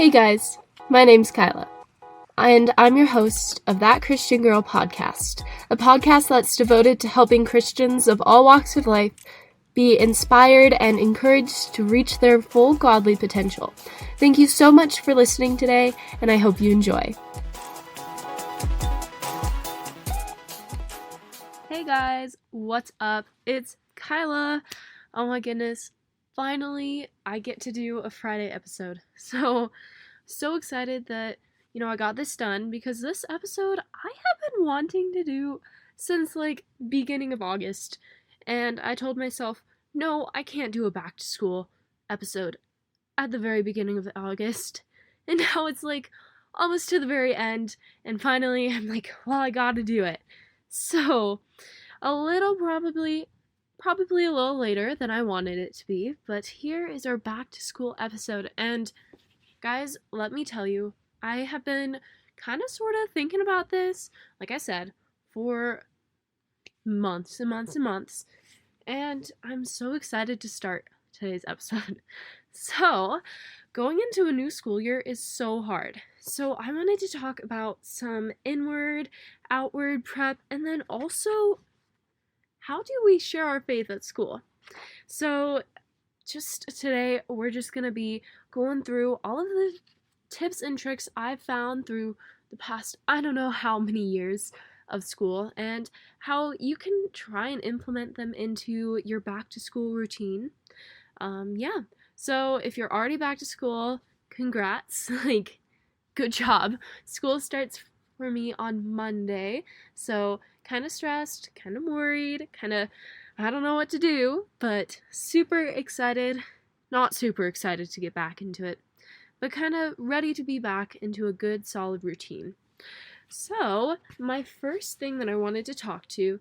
Hey guys, my name's Kyla, and I'm your host of That Christian Girl podcast, a podcast that's devoted to helping Christians of all walks of life be inspired and encouraged to reach their full godly potential. Thank you so much for listening today, and I hope you enjoy. Hey guys, what's up? It's Kyla. Oh my goodness. Finally, I get to do a Friday episode. So excited that, I got this done because this episode I have been wanting to do since beginning of August. And I told myself, no, I can't do a back to school episode at the very beginning of August. And now it's almost to the very end. And finally, I'm like, well, I gotta do it. So, probably a little later than I wanted it to be, but here is our back to school episode. And guys, let me tell you, I have been kind of sort of thinking about this, like I said, for months and months and months, and I'm so excited to start today's episode. So, going into a new school year is so hard. So I wanted to talk about some inward, outward prep, and then also how do we share our faith at school? So just today, we're just going to be going through all of the tips and tricks I've found through the past, I don't know how many years of school, and how you can try and implement them into your back to school routine. So if you're already back to school, congrats, good job. School starts for me on Monday, so kind of stressed, kind of worried, I don't know what to do, but super excited, not super excited to get back into it, but kind of ready to be back into a good solid routine. So my first thing that I wanted to talk to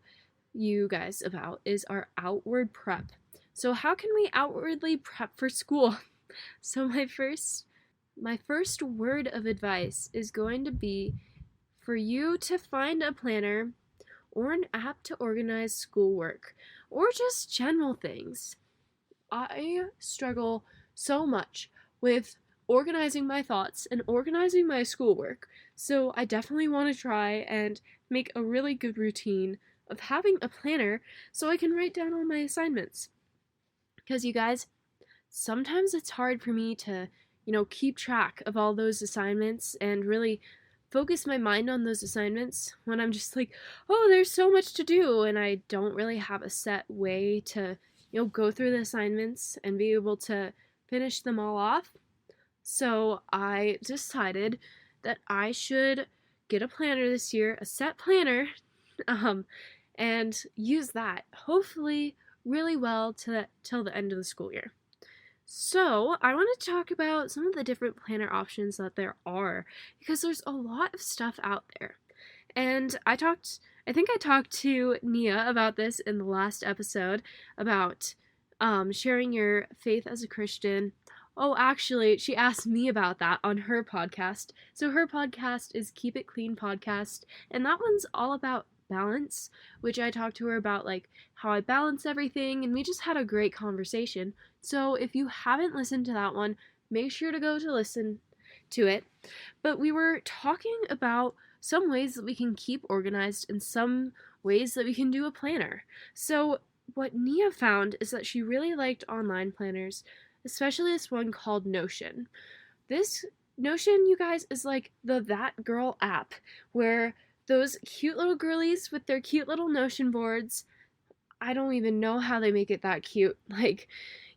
you guys about is our outward prep. So how can we outwardly prep for school? So my first word of advice is going to be for you to find a planner or an app to organize schoolwork or just general things. I struggle so much with organizing my thoughts and organizing my schoolwork, so I definitely want to try and make a really good routine of having a planner so I can write down all my assignments. Because you guys, sometimes it's hard for me to, keep track of all those assignments and really focus my mind on those assignments when I'm just oh, there's so much to do, and I don't really have a set way to, go through the assignments and be able to finish them all off. So I decided that I should get a planner this year, a set planner, and use that, hopefully, really well till the end of the school year. So, I want to talk about some of the different planner options that there are, because there's a lot of stuff out there. And I think I talked to Nia about this in the last episode, about sharing your faith as a Christian. Oh, actually, she asked me about that on her podcast. So her podcast is Keep It Clean Podcast, and that one's all about balance, which I talked to her about how I balance everything, and we just had a great conversation. So if you haven't listened to that one, make sure to go to listen to it. But we were talking about some ways that we can keep organized and some ways that we can do a planner. So what Nia found is that she really liked online planners, especially this one called Notion. This Notion, you guys, is the That Girl app, where those cute little girlies with their cute little Notion boards, I don't even know how they make it that cute.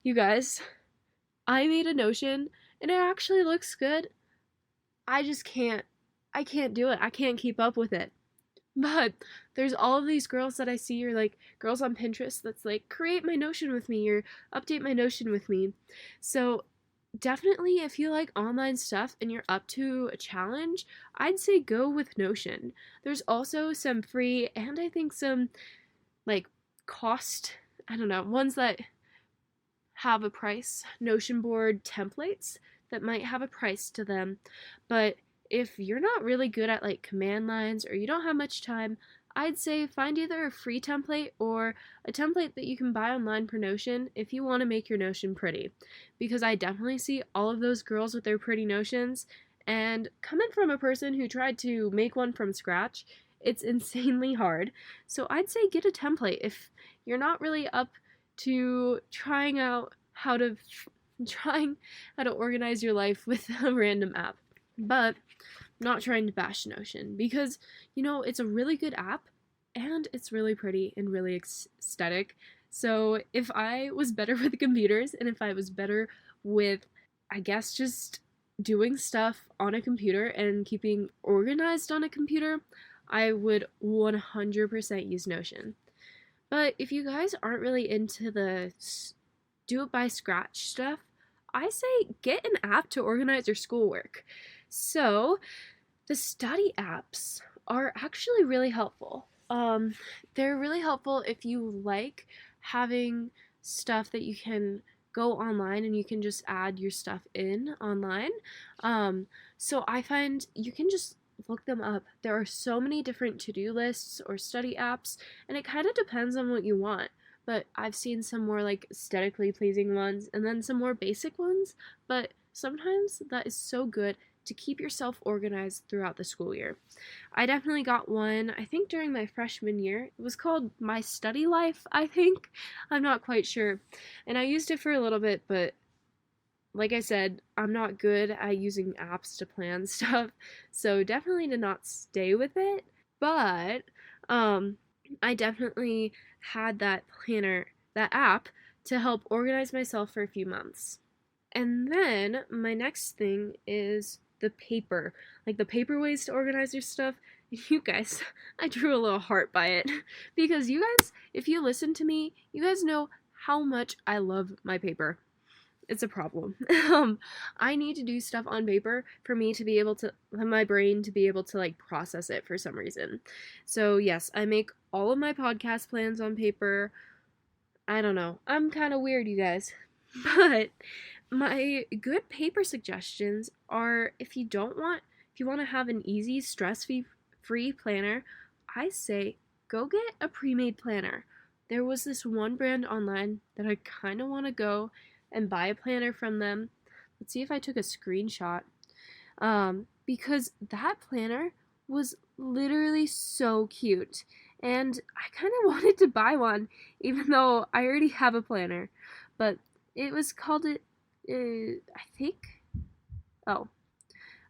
You guys, I made a Notion and it actually looks good. I can't do it. I can't keep up with it. But there's all of these girls that I see, or girls on Pinterest that's create my Notion with me or update my Notion with me. So definitely, if you like online stuff and you're up to a challenge, I'd say go with Notion. There's also some free and I think some cost, I don't know, ones that have a price, Notion board templates that might have a price to them. But if you're not really good at command lines or you don't have much time, I'd say find either a free template or a template that you can buy online per Notion if you want to make your Notion pretty. Because I definitely see all of those girls with their pretty Notions, and coming from a person who tried to make one from scratch, it's insanely hard. So I'd say get a template if you're not really up to trying how to organize your life with a random app. But I'm not trying to bash Notion because it's a really good app and it's really pretty and really aesthetic. So if I was better with computers and if I was better with, I guess, just doing stuff on a computer and keeping organized on a computer, I would 100% use Notion. But if you guys aren't really into the do it by scratch stuff, I say get an app to organize your schoolwork. So, the study apps are actually really helpful. They're really helpful if you like having stuff that you can go online and you can just add your stuff in online. So I find you can just look them up. There are so many different to-do lists or study apps, and it kind of depends on what you want. But I've seen some more like aesthetically pleasing ones and then some more basic ones, but sometimes that is so good to keep yourself organized throughout the school year. I definitely got one, I think during my freshman year. It was called My Study Life, I think. I'm not quite sure. And I used it for a little bit, but like I said, I'm not good at using apps to plan stuff, so definitely did not stay with it. But I definitely had that planner, that app, to help organize myself for a few months. And then my next thing is the paper, like the paper ways to organize your stuff. You guys, I drew a little heart by it because you guys, if you listen to me, you guys know how much I love my paper. It's a problem. I need to do stuff on paper for me to be able to, my brain to be able to like process it for some reason. So yes, I make all of my podcast plans on paper. I don't know. I'm kind of weird, you guys. But my good paper suggestions are if you want to have an easy, stress-free planner, I say go get a pre-made planner. There was this one brand online that I kind of want to go and buy a planner from them. Let's see if I took a screenshot. Because that planner was literally so cute. And I kind of wanted to buy one, even though I already have a planner. But it was called I think, oh,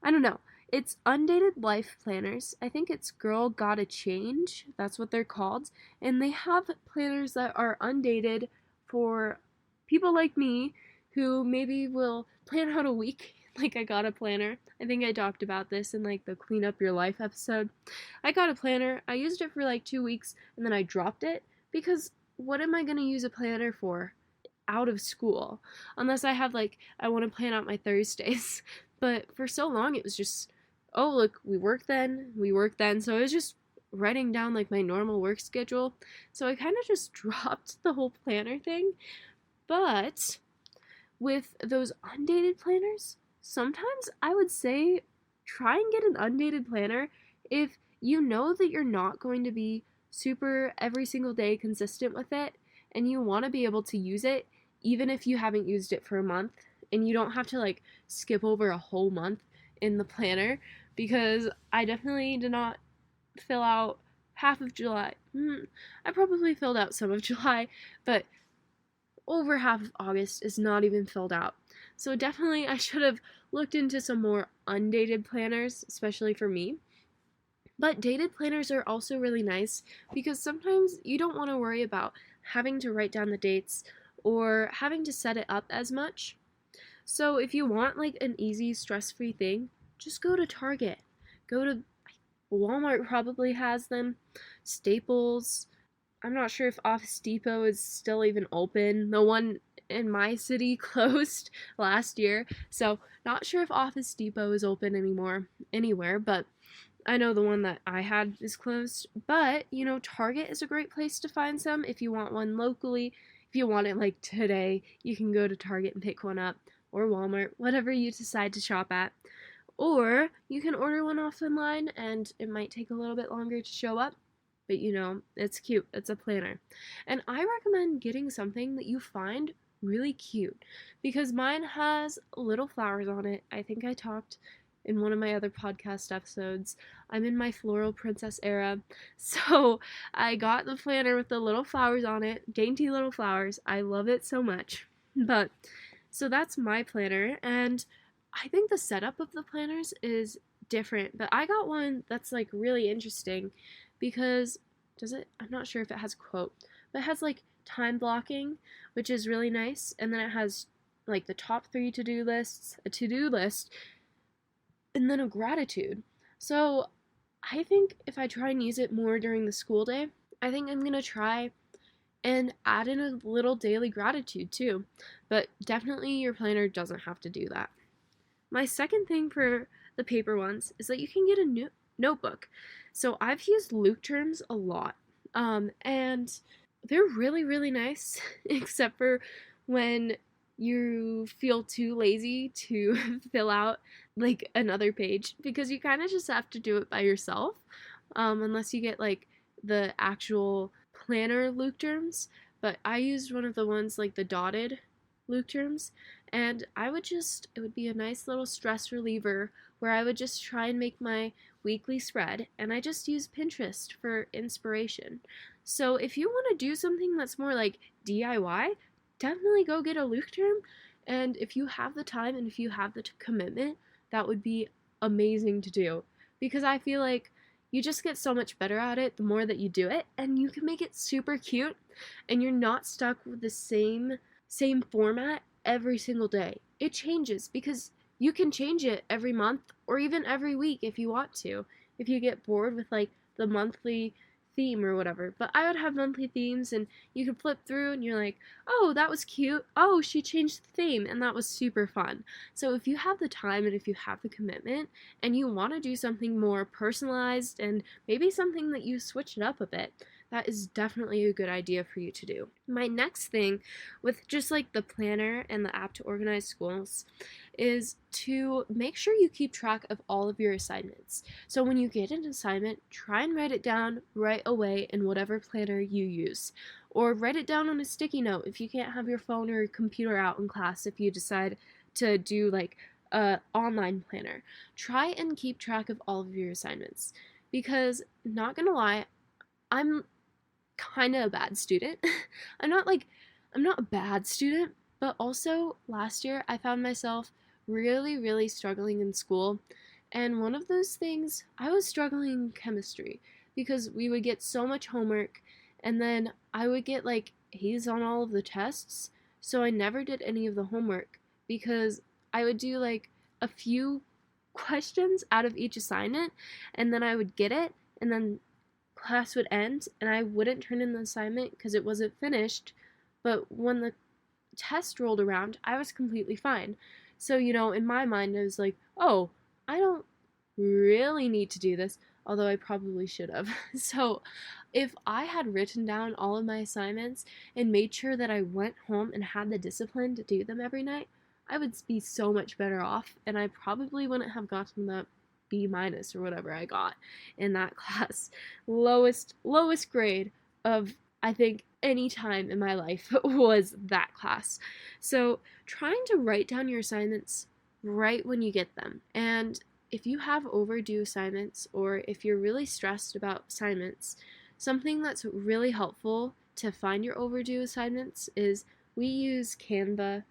I don't know. It's Undated Life Planners. I think it's Girl Gotta Change. That's what they're called. And they have planners that are undated for people like me who maybe will plan out a week. Like I got a planner. I think I talked about this in like the Clean Up Your Life episode. I got a planner. I used it for like 2 weeks and then I dropped it because what am I going to use a planner for out of school? Unless I have like, I want to plan out my Thursdays. But for so long it was just, oh look, we work then. So it was just writing down like my normal work schedule. So I kind of just dropped the whole planner thing. But with those undated planners, sometimes I would say try and get an undated planner if you know that you're not going to be super every single day consistent with it and you want to be able to use it even if you haven't used it for a month and you don't have to like skip over a whole month in the planner, because I definitely did not fill out half of July. I probably filled out some of July, but over half of August is not even filled out. So definitely I should have looked into some more undated planners, especially for me. But dated planners are also really nice because sometimes you don't want to worry about having to write down the dates or having to set it up as much. So if you want like an easy, stress-free thing, just go to Target. Go to Walmart, probably has them. Staples. I'm not sure if Office Depot is still even open. The one in my city closed last year, so not sure if Office Depot is open anymore anywhere, but I know the one that I had is closed. But, Target is a great place to find some if you want one locally. If you want it like today, you can go to Target and pick one up, or Walmart, whatever you decide to shop at. Or you can order one off online and it might take a little bit longer to show up, but it's cute. It's a planner. And I recommend getting something that you find really cute because mine has little flowers on it. I think I talked in one of my other podcast episodes. I'm in my floral princess era. So I got the planner with the little flowers on it, dainty little flowers. I love it so much. But so that's my planner, and I think the setup of the planners is different, but I got one that's like really interesting because I'm not sure if it has a quote, but it has like time blocking, which is really nice, and then it has like the top 3 to-do lists, a to-do list, and then a gratitude. So I think if I try and use it more during the school day, I think I'm going to try and add in a little daily gratitude too. But definitely your planner doesn't have to do that. My second thing for the paper ones is that you can get a new notebook. So I've used Luke terms a lot. And they're really, really nice, except for when you feel too lazy to fill out like another page because you kind of just have to do it by yourself, unless you get like the actual planner Luke terms. But I used one of the ones like the dotted Luke terms, and it would be a nice little stress reliever where I would just try and make my weekly spread, and I just use Pinterest for inspiration. So if you want to do something that's more like DIY, definitely go get a Luke term, and if you have the time and if you have the commitment, that would be amazing to do, because I feel like you just get so much better at it the more that you do it, and you can make it super cute, and you're not stuck with the same format every single day. It changes because you can change it every month or even every week if you want to, if you get bored with like the monthly theme or whatever. But I would have monthly themes, and you could flip through and you're like, oh, that was cute. Oh, she changed the theme, and that was super fun. So if you have the time and if you have the commitment and you want to do something more personalized and maybe something that you switch it up a bit, that is definitely a good idea for you to do. My next thing with just like the planner and the app to organize schools is to make sure you keep track of all of your assignments. So when you get an assignment, try and write it down right away in whatever planner you use. Or write it down on a sticky note if you can't have your phone or your computer out in class, if you decide to do like a online planner. Try and keep track of all of your assignments, because not gonna lie, I'm kind of a bad student. I'm not a bad student, but also last year I found myself really, really struggling in school. And one of those things, I was struggling in chemistry because we would get so much homework, and then I would get like A's on all of the tests. So I never did any of the homework because I would do like a few questions out of each assignment, and then I would get it, and then class would end and I wouldn't turn in the assignment because it wasn't finished. But when the test rolled around, I was completely fine. So, in my mind, I was like, oh, I don't really need to do this, although I probably should have. So, if I had written down all of my assignments and made sure that I went home and had the discipline to do them every night, I would be so much better off, and I probably wouldn't have gotten the B minus or whatever I got in that class. Lowest grade of, I think, any time in my life was that class. So trying to write down your assignments right when you get them. And if you have overdue assignments, or if you're really stressed about assignments, something that's really helpful to find your overdue assignments is we use Canvas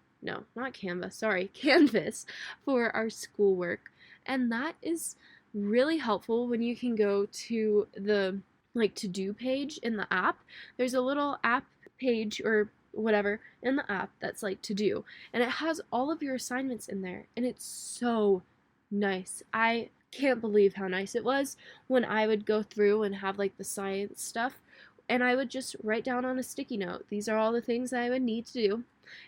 for our schoolwork. And that is really helpful when you can go to the like to-do page in the app. There's a little app page or whatever in the app that's like to do, and it has all of your assignments in there, and it's so nice. I can't believe how nice it was when I would go through and have like the science stuff, and I would just write down on a sticky note, these are all the things I would need to do.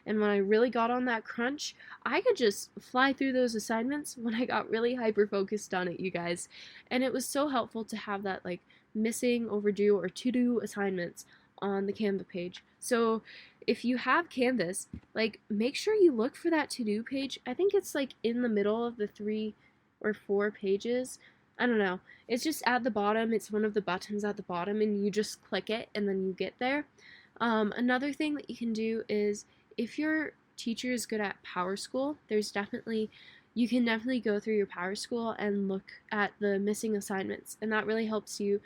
And when I really got on that crunch, I could just fly through those assignments when I got really hyper focused on it, you guys. And it was so helpful to have that like missing, overdue, or to-do assignments on the Canva page. So if you have Canvas, like make sure you look for that to-do page. I think it's like in the middle of the 3 or 4 pages I don't know. It's just at the bottom. It's one of the buttons at the bottom, and you just click it, and then you get there. Another thing that you can do is if your teacher is good at Power School, you can definitely go through your Power School and look at the missing assignments, and that really helps you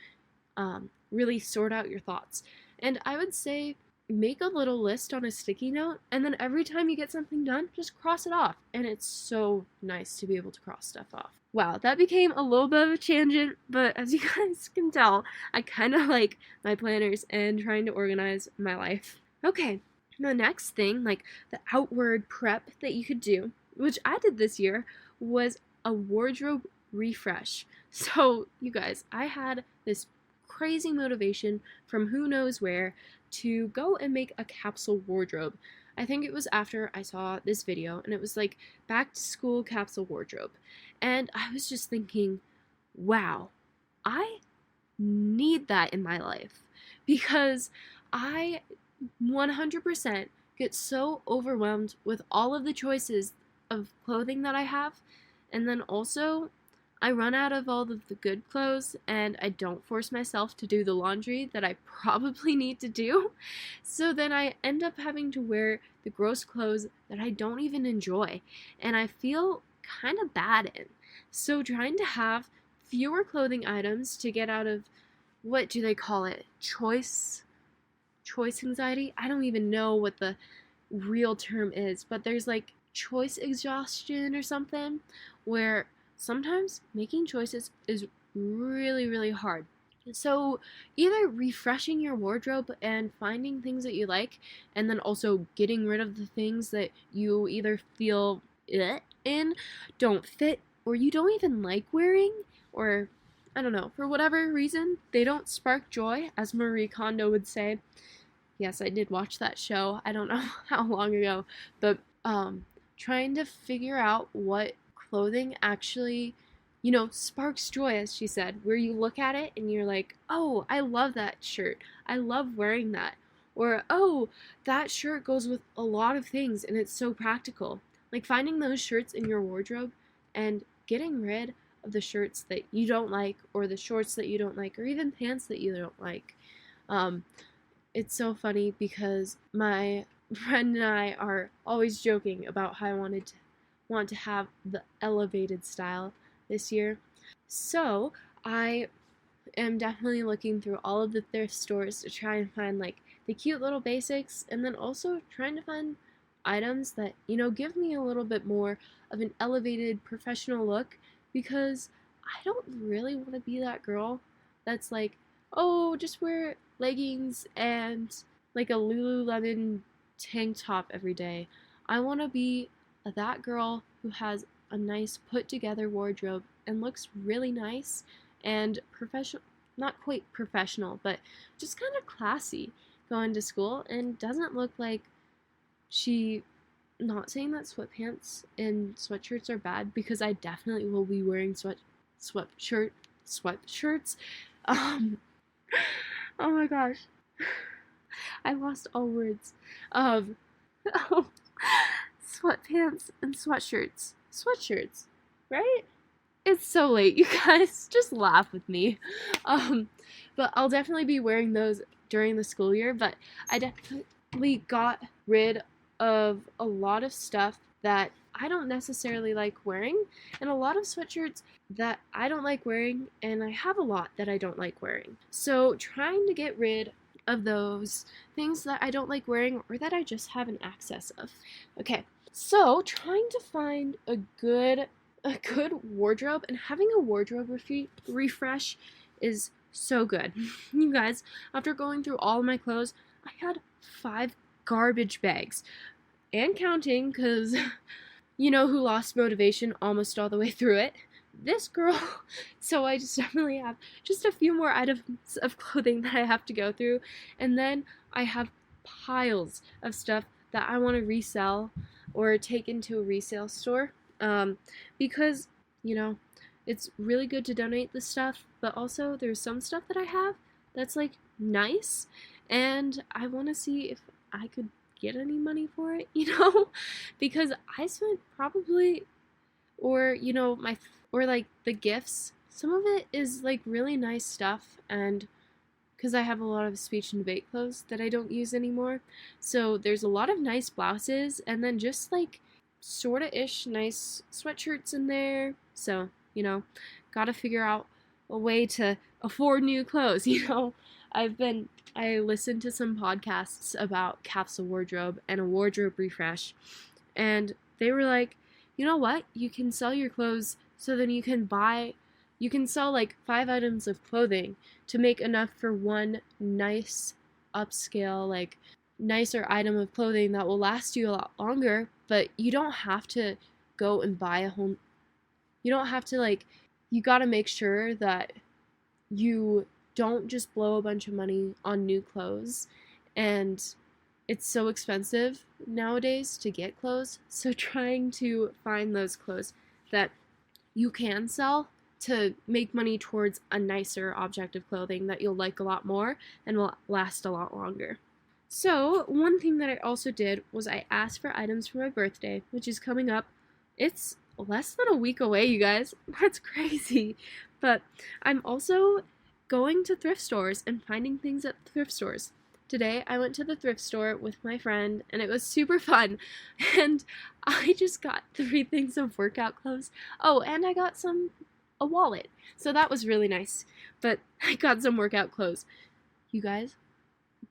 really sort out your thoughts. And I would say make a little list on a sticky note, and then every time you get something done, just cross it off. And it's so nice to be able to cross stuff off. Wow, that became a little bit of a tangent, but as you guys can tell, I kind of like my planners and trying to organize my life. Okay, the next thing, like the outward prep that you could do, which I did this year, was a wardrobe refresh. So, you guys, I had this crazy motivation from who knows where to go and make a capsule wardrobe. I think it was after I saw this video, and it was like back to school capsule wardrobe. And I was just thinking, wow, I need that in my life because I 100% get so overwhelmed with all of the choices of clothing that I have. And then also, I run out of all of the good clothes and I don't force myself to do the laundry that I probably need to do. So then I end up having to wear the gross clothes that I don't even enjoy and I feel kind of bad in. So trying to have fewer clothing items to get out of, what do they call it? Choice anxiety? I don't even know what the real term is, but there's like choice exhaustion or something where sometimes making choices is really, really hard. So either refreshing your wardrobe and finding things that you like, and then also getting rid of the things that you either feel in, don't fit, or you don't even like wearing, or I don't know, for whatever reason, they don't spark joy, as Marie Kondo would say. Yes, I did watch that show. I don't know how long ago, but trying to figure out what clothing actually, sparks joy, as she said, where you look at it and you're like, oh, I love that shirt. I love wearing that. Or, oh, that shirt goes with a lot of things and it's so practical. Like finding those shirts in your wardrobe and getting rid of the shirts that you don't like, or the shorts that you don't like, or even pants that you don't like. It's so funny because my friend and I are always joking about how I want to have the elevated style this year. So I am definitely looking through all of the thrift stores to try and find like the cute little basics, and then also trying to find items that, give me a little bit more of an elevated professional look, because I don't really want to be that girl that's like, oh, just wear leggings and like a Lululemon tank top every day. I want to be that girl who has a nice put together wardrobe and looks really nice and professional, not quite professional, but just kind of classy going to school, and doesn't look like she, not saying that sweatpants and sweatshirts are bad, because I definitely will be wearing sweatshirts. Oh my gosh. I lost all words. Sweatpants and sweatshirts. Sweatshirts, right? It's so late, you guys. Just laugh with me. But I'll definitely be wearing those during the school year, but I definitely got rid of a lot of stuff that I don't necessarily like wearing, and a lot of sweatshirts that I don't like wearing, and I have a lot that I don't like wearing. So trying to get rid of those things that I don't like wearing or that I just have an excess of. Okay, so trying to find a good wardrobe, and having a wardrobe refresh is so good. You guys, after going through all of my clothes, I had 5 garbage bags and counting, because you know who lost motivation almost all the way through it? This girl. So I just definitely have just a few more items of clothing that I have to go through, and then I have piles of stuff that I want to resell or take into a resale store, because it's really good to donate the stuff, but also there's some stuff that I have that's like nice, and I want to see if I could get any money for it, because I spent probably, or like the gifts some of it is like really nice stuff, and because I have a lot of speech and debate clothes that I don't use anymore. So there's a lot of nice blouses and then just like sorta ish nice sweatshirts in there. So, gotta figure out a way to afford new clothes, I listened to some podcasts about capsule wardrobe and a wardrobe refresh, and they were like, you know what? You can sell your clothes so then you can sell like 5 items of clothing to make enough for one nice upscale, like nicer item of clothing that will last you a lot longer, but you don't have to go and buy a whole, you don't have to like, you gotta make sure that you don't just blow a bunch of money on new clothes. And it's so expensive nowadays to get clothes. So trying to find those clothes that you can sell to make money towards a nicer object of clothing that you'll like a lot more and will last a lot longer. So, one thing that I also did was I asked for items for my birthday, which is coming up. It's less than a week away, you guys. That's crazy. But I'm also going to thrift stores and finding things at thrift stores. Today, I went to the thrift store with my friend, and it was super fun. And I just got 3 things of workout clothes. Oh, and I got a wallet. So that was really nice. But I got some workout clothes. You guys,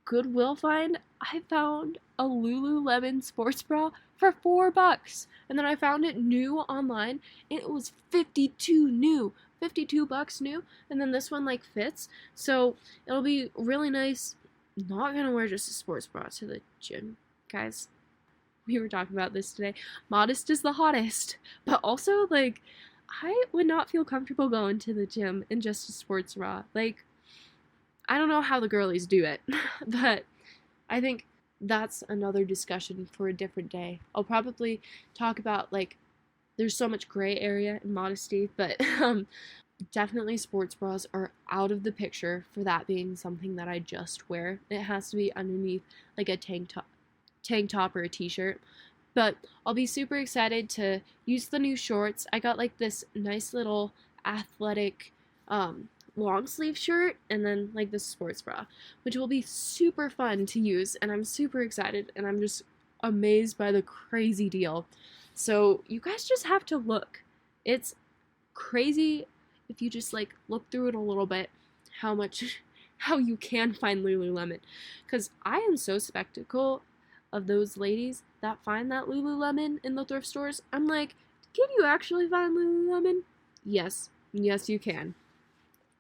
Goodwill find, I found a Lululemon sports bra for $4. And then I found it new online, and it was 52 new. $52 new, and then this one like fits, so it'll be really nice. Not gonna wear just a sports bra to the gym, guys. We were talking about this today. Modest is the hottest, but also like I would not feel comfortable going to the gym in just a sports bra. Like, I don't know how the girlies do it, but I think that's another discussion for a different day. I'll probably talk about like there's so much gray area in modesty, but definitely sports bras are out of the picture for that being something that I just wear. It has to be underneath like a tank top or a t-shirt. But I'll be super excited to use the new shorts. I got like this nice little athletic long sleeve shirt and then like this sports bra, which will be super fun to use, and I'm super excited, and I'm just amazed by the crazy deal. So you guys just have to look. It's crazy if you just like look through it a little bit how you can find Lululemon, because I am so skeptical of those ladies that find that Lululemon in the thrift stores. I'm like, can you actually find Lululemon? Yes you can.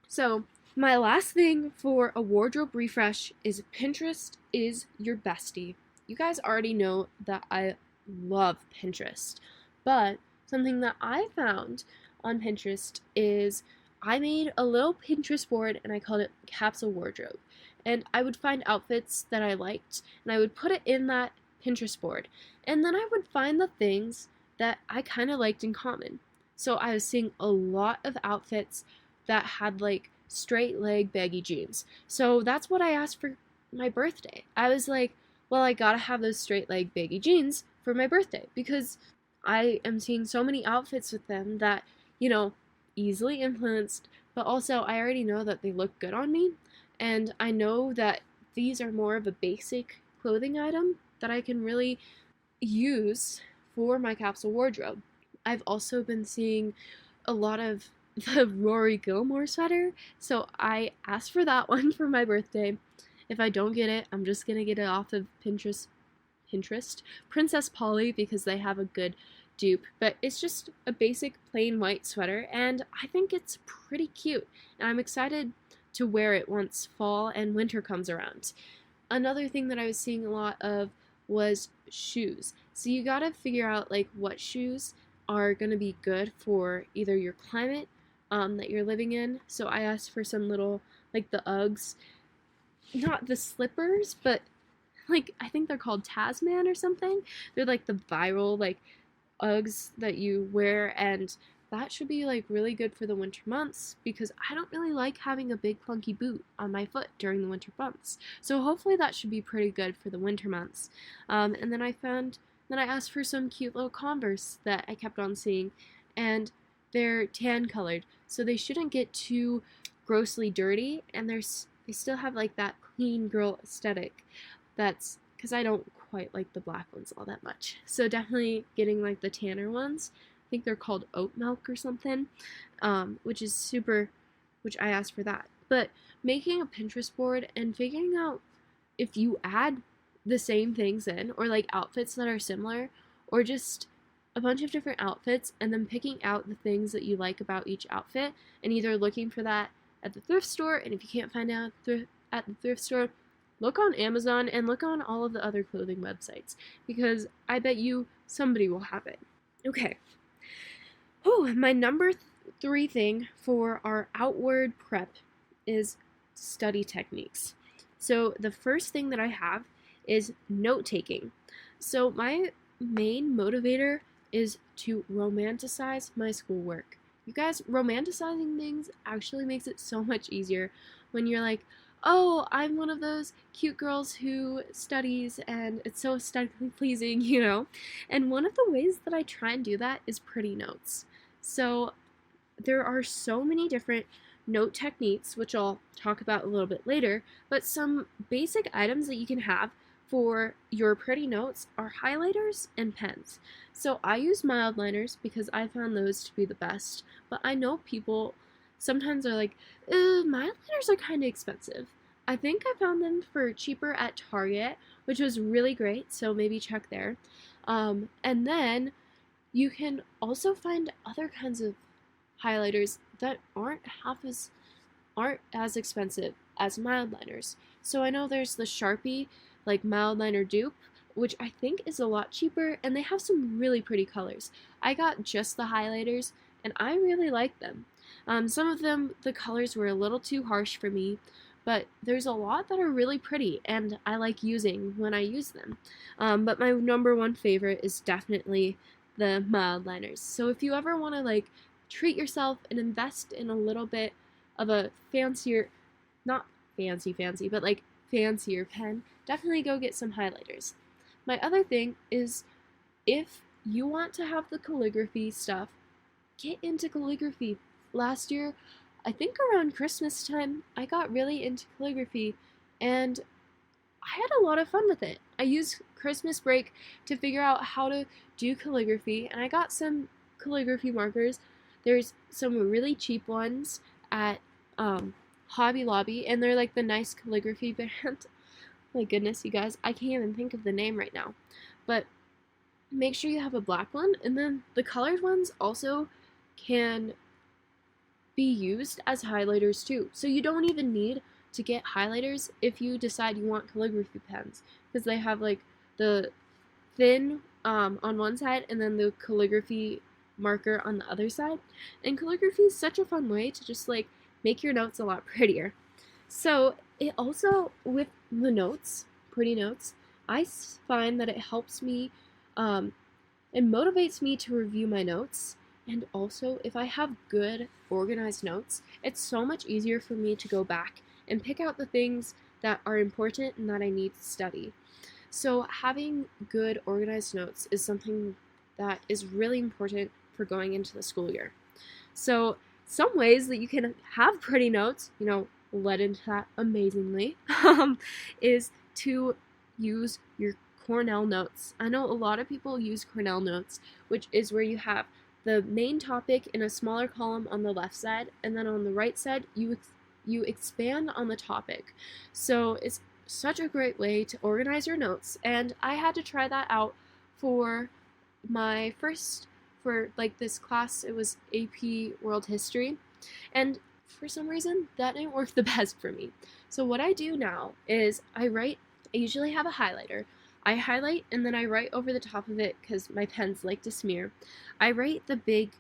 So my last thing for a wardrobe refresh is Pinterest is your bestie. You guys already know that I love Pinterest, but something that I found on Pinterest is I made a little Pinterest board and I called it capsule wardrobe. And I would find outfits that I liked and I would put it in that Pinterest board. And then I would find the things that I kind of liked in common. So I was seeing a lot of outfits that had like straight leg baggy jeans. So that's what I asked for my birthday. I was like, well, I gotta have those straight leg baggy jeans for my birthday because I am seeing so many outfits with them that, easily influenced, but also I already know that they look good on me, and I know that these are more of a basic clothing item that I can really use for my capsule wardrobe. I've also been seeing a lot of the Rory Gilmore sweater, so I asked for that one for my birthday. If I don't get it, I'm just gonna get it off of Pinterest, Princess Polly, because they have a good dupe, but it's just a basic plain white sweater, and I think it's pretty cute, and I'm excited to wear it once fall and winter comes around. Another thing that I was seeing a lot of was shoes. So you gotta figure out like what shoes are gonna be good for either your climate that you're living in. So I asked for some little, like the Uggs, not the slippers, but like I think they're called Tasman or something. They're like the viral like Uggs that you wear, and that should be like really good for the winter months because I don't really like having a big clunky boot on my foot during the winter months. So hopefully that should be pretty good for the winter months. And then I asked for some cute little Converse that I kept on seeing, and they're tan colored, so they shouldn't get too grossly dirty, and they still have like that clean girl aesthetic. That's because I don't quite like the black ones all that much. So definitely getting like the tanner ones. I think they're called oat milk or something, which is super, which I asked for that. But making a Pinterest board and figuring out if you add the same things in, or like outfits that are similar, or just a bunch of different outfits, and then picking out the things that you like about each outfit, and either looking for that at the thrift store, and if you can't find out at the thrift store, look on Amazon and look on all of the other clothing websites, because I bet you somebody will have it. Okay. Oh, my number 3 thing for our outward prep is study techniques. So the first thing that I have is note taking. So my main motivator is to romanticize my schoolwork. You guys, romanticizing things actually makes it so much easier when you're like, oh, I'm one of those cute girls who studies and it's so aesthetically pleasing, you know? And one of the ways that I try and do that is pretty notes. So there are so many different note techniques, which I'll talk about a little bit later, but some basic items that you can have for your pretty notes are highlighters and pens. So I use mild liners because I found those to be the best, but I know people sometimes are like, mild liners are kind of expensive. I think I found them for cheaper at Target, which was really great, so maybe check there. And then you can also find other kinds of highlighters that aren't as expensive as mild liners. So I know there's the Sharpie like mild liner dupe, which I think is a lot cheaper, and they have some really pretty colors. I got just the highlighters and I really like them. Some of them, the colors were a little too harsh for me, but there's a lot that are really pretty and I like using when I use them. But my number 1 favorite is definitely the mild liners. So if you ever want to like treat yourself and invest in a little bit of a fancier, not fancy, but like fancier pen, definitely go get some highlighters. My other thing is, if you want to have the calligraphy stuff, get into calligraphy. Last year, I think around Christmas time, I got really into calligraphy and I had a lot of fun with it. I used Christmas break to figure out how to do calligraphy, and I got some calligraphy markers. There's some really cheap ones at Hobby Lobby, and they're like the nice calligraphy brand. My goodness, you guys, I can't even think of the name right now. But make sure you have a black one, and then the colored ones also can be used as highlighters too. So you don't even need to get highlighters if you decide you want calligraphy pens, because they have like the thin on one side and then the calligraphy marker on the other side. And calligraphy is such a fun way to just like make your notes a lot prettier. So it also, with the notes, pretty notes, I find that it helps me, it motivates me to review my notes. And also, if I have good organized notes, it's so much easier for me to go back and pick out the things that are important and that I need to study. So having good organized notes is something that is really important for going into the school year. So some ways that you can have pretty notes, led into that amazingly, is to use your Cornell notes. I know a lot of people use Cornell notes, which is where you have the main topic in a smaller column on the left side, and then on the right side, you expand on the topic. So it's such a great way to organize your notes, and I had to try that out for this class. It was AP World History, and for some reason that didn't work the best for me. So what I do now is I usually have a highlighter. I highlight and then I write over the top of it because my pens like to smear. I write the big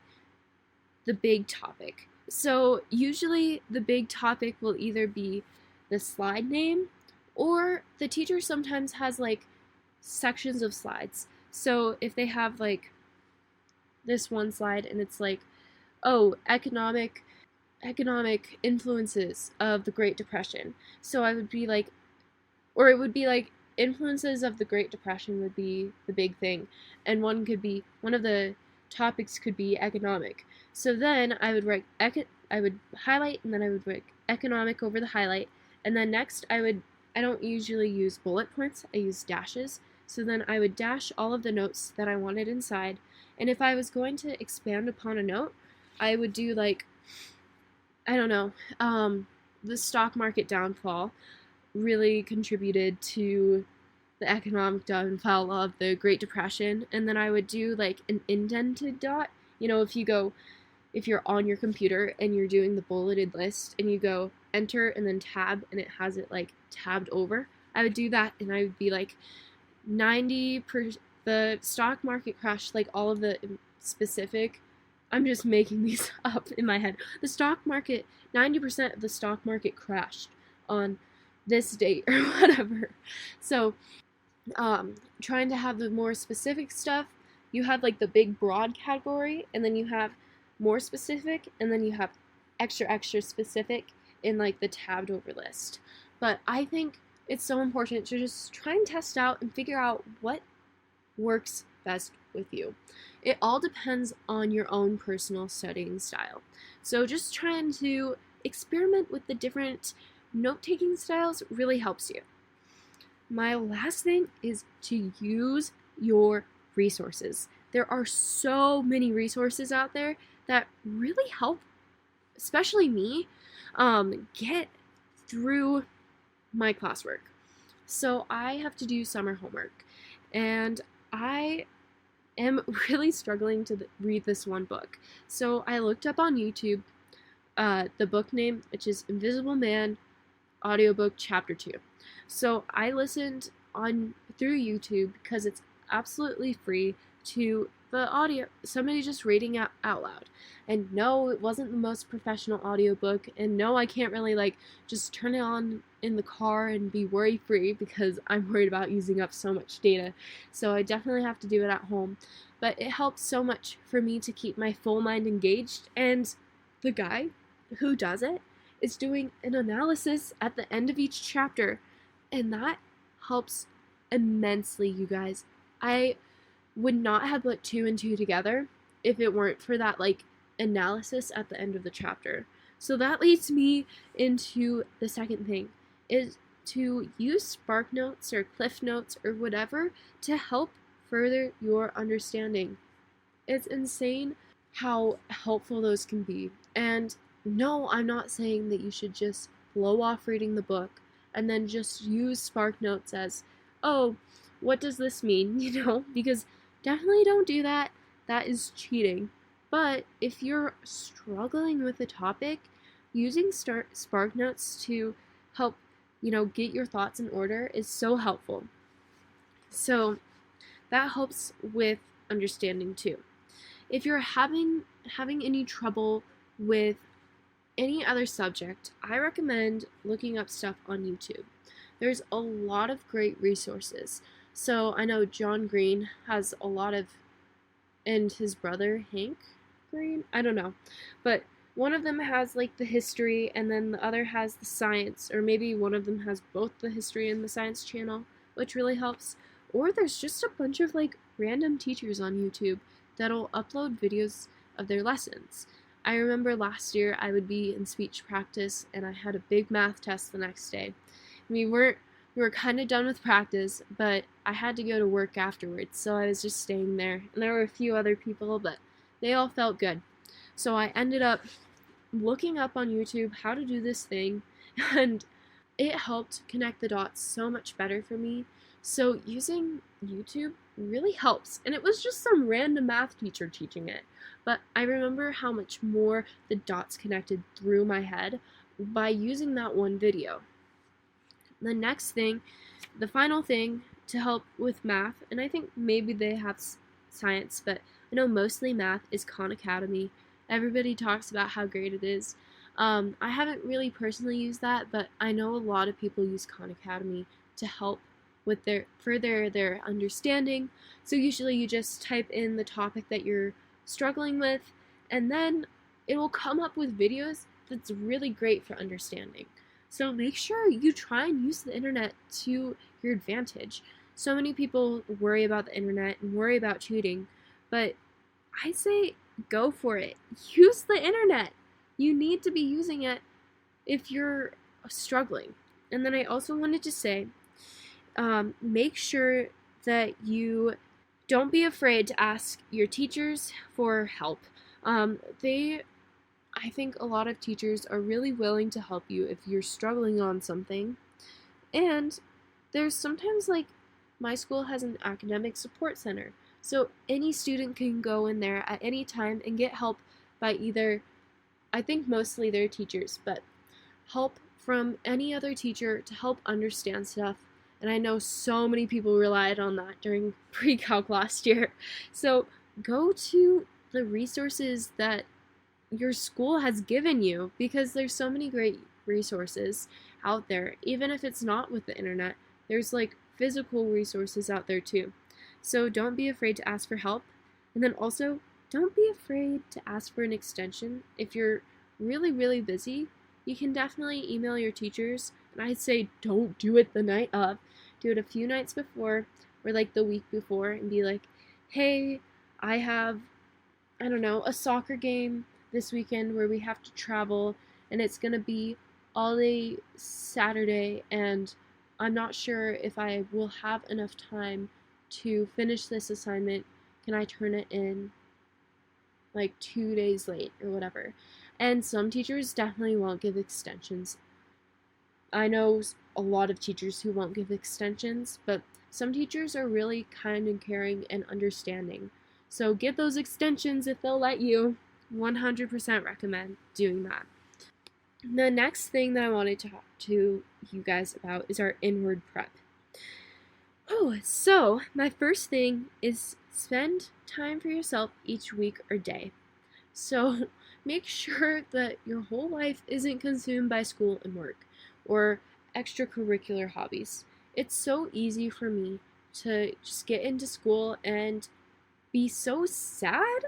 topic. So usually the big topic will either be the slide name, or the teacher sometimes has like sections of slides. So if they have like this one slide and it's like, oh, economic influences of the Great Depression. So I would be like, or it would be like, influences of the Great Depression would be the big thing, and one of the topics could be economic. So then I would write I would highlight, and then I would write economic over the highlight, and then next I don't usually use bullet points, I use dashes. So then I would dash all of the notes that I wanted inside, and if I was going to expand upon a note, I would do like, I don't know, the stock market downfall really contributed to the economic downfall of the Great Depression, and then I would do like an indented dot. If you're on your computer and you're doing the bulleted list and you go enter and then tab and it has it like tabbed over, I would do that, and I would be like 90% the stock market crash, like all of the specific, I'm just making these up in my head. The stock market, 90% of the stock market crashed on this date or whatever. So trying to have the more specific stuff, you have like the big broad category, and then you have more specific, and then you have extra specific in like the tabbed over list. But I think it's so important to just try and test out and figure out what works best with you. It all depends on your own personal studying style. So just trying to experiment with the different note-taking styles really helps you. My last thing is to use your resources. There are so many resources out there that really help, especially me, get through my classwork. So I have to do summer homework, and I am really struggling to read this one book. So I looked up on YouTube the book name, which is Invisible Man, audiobook chapter 2. So I listened on through YouTube because it's absolutely free to the audio, somebody just reading out loud. And no, it wasn't the most professional audiobook, and no, I can't really like just turn it on in the car and be worry free because I'm worried about using up so much data. So I definitely have to do it at home. But it helps so much for me to keep my full mind engaged, and the guy who does it is doing an analysis at the end of each chapter, and that helps immensely, you guys. I would not have put 2 and 2 together if it weren't for that like analysis at the end of the chapter. So that leads me into the second thing, is to use Spark Notes or Cliff Notes or whatever to help further your understanding. It's insane how helpful those can be. And no, I'm not saying that you should just blow off reading the book and then just use Spark Notes as, oh, what does this mean? Because definitely don't do that. That is cheating. But if you're struggling with a topic, using Spark Notes to help, get your thoughts in order is so helpful. So that helps with understanding too. If you're having any trouble with any other subject, I recommend looking up stuff on YouTube. There's a lot of great resources. So I know John Green has a lot of, and his brother Hank Green, I don't know, but one of them has like the history, and then the other has the science, or maybe one of them has both the history and the science channel, which really helps. Or there's just a bunch of like random teachers on YouTube that'll upload videos of their lessons. I remember last year I would be in speech practice, and I had a big math test the next day. We were kind of done with practice, but I had to go to work afterwards, so I was just staying there. And there were a few other people, but they all felt good. So I ended up looking up on YouTube how to do this thing, and it helped connect the dots so much better for me. So using YouTube really helps. And it was just some random math teacher teaching it. But I remember how much more the dots connected through my head by using that one video. The next thing, the final thing to help with math, and I think maybe they have science, but I know mostly math, is Khan Academy. Everybody talks about how great it is. I haven't really personally used that, but I know a lot of people use Khan Academy to help with further their understanding. So usually you just type in the topic that you're struggling with, and then it will come up with videos that's really great for understanding. So make sure you try and use the internet to your advantage. So many people worry about the internet and worry about cheating, but I say go for it. Use the internet. You need to be using it if you're struggling. And then I also wanted to say, make sure that you don't be afraid to ask your teachers for help. I think a lot of teachers are really willing to help you if you're struggling on something. And there's sometimes like my school has an academic support center. So any student can go in there at any time and get help by either, I think mostly their teachers, but help from any other teacher to help understand stuff. And I know so many people relied on that during pre-calc last year. So go to the resources that your school has given you, because there's so many great resources out there. Even if it's not with the internet, there's like physical resources out there too. So don't be afraid to ask for help. And then also, don't be afraid to ask for an extension. If you're really, really busy, you can definitely email your teachers. And I'd say don't do it the night of. Do it a few nights before or like the week before and be like, hey, I have, I don't know, a soccer game this weekend where we have to travel and it's going to be all day Saturday, and I'm not sure if I will have enough time to finish this assignment. Can I turn it in like 2 days late or whatever? And some teachers definitely won't give extensions. I know a lot of teachers who won't give extensions, but some teachers are really kind and caring and understanding. So get those extensions if they'll let you. 100% recommend doing that. The next thing that I wanted to talk to you guys about is our inward prep. So my first thing is spend time for yourself each week or day. So make sure that your whole life isn't consumed by school and work or extracurricular hobbies. It's so easy for me to just get into school and be so sad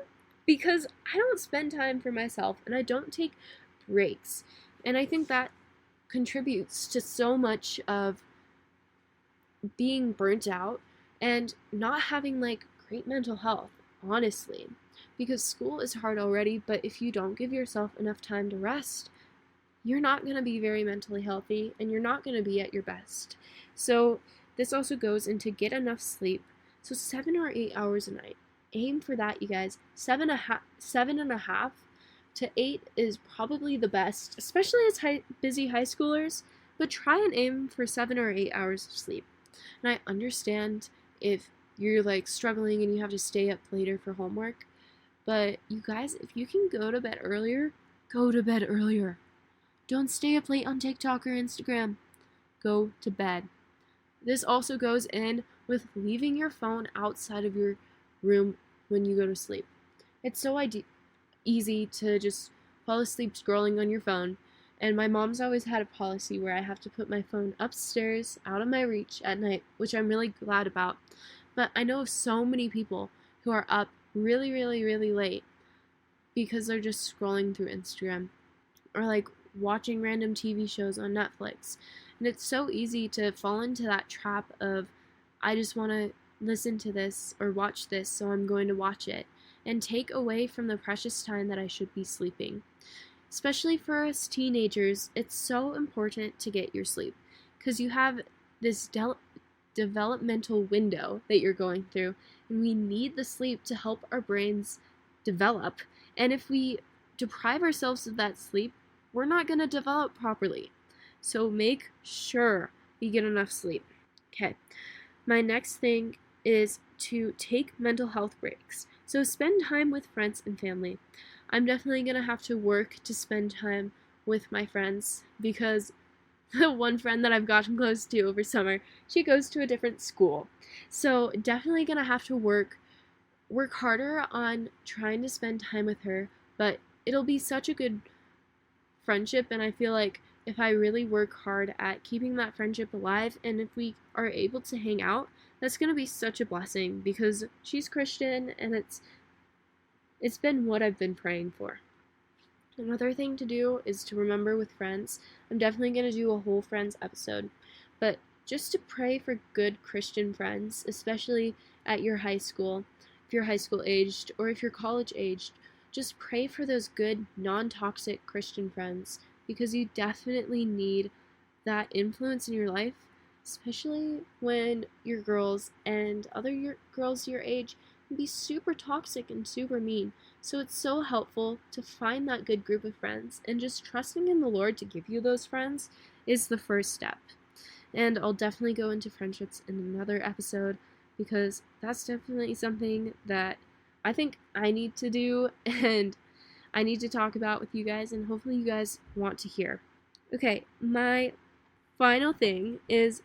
because I don't spend time for myself and I don't take breaks. And I think that contributes to so much of being burnt out and not having like great mental health, honestly. Because school is hard already, but if you don't give yourself enough time to rest, you're not going to be very mentally healthy and you're not going to be at your best. So this also goes into get enough sleep. So 7 or 8 hours a night. Aim for that, you guys. 7.5 to 8 is probably the best, especially as busy high schoolers, but try and aim for 7 or 8 hours of sleep. And I understand if you're like struggling and you have to stay up later for homework, but you guys, if you can go to bed earlier, go to bed earlier. Don't stay up late on TikTok or Instagram. Go to bed. This also goes in with leaving your phone outside of your room when you go to sleep. It's so easy to just fall asleep scrolling on your phone, and my mom's always had a policy where I have to put my phone upstairs out of my reach at night, which I'm really glad about. But I know of so many people who are up really, really, really late because they're just scrolling through Instagram or like watching random TV shows on Netflix. And it's so easy to fall into that trap of, I just want to listen to this or watch this, so I'm going to watch it, and take away from the precious time that I should be sleeping. Especially for us teenagers, it's so important to get your sleep because you have this developmental window that you're going through, and we need the sleep to help our brains develop. And if we deprive ourselves of that sleep, we're not going to develop properly. So make sure you get enough sleep. Okay, my next thing is to take mental health breaks. So spend time with friends and family. I'm definitely going to have to work to spend time with my friends because the one friend that I've gotten close to over summer, she goes to a different school. So definitely going to have to work harder on trying to spend time with her, but it'll be such a good friendship, and I feel like if I really work hard at keeping that friendship alive, and if we are able to hang out, that's going to be such a blessing because she's Christian and it's been what I've been praying for. Another thing to do is to remember with friends. I'm definitely going to do a whole friends episode, but just to pray for good Christian friends, especially at your high school. if you're high school aged or if you're college aged, just pray for those good, non-toxic Christian friends because you definitely need that influence in your life, especially when your girls and girls your age can be super toxic and super mean. So it's so helpful to find that good group of friends, and just trusting in the Lord to give you those friends is the first step. And I'll definitely go into friendships in another episode because that's definitely something that I think I need to do and I need to talk about with you guys, and hopefully you guys want to hear. Okay, my final thing is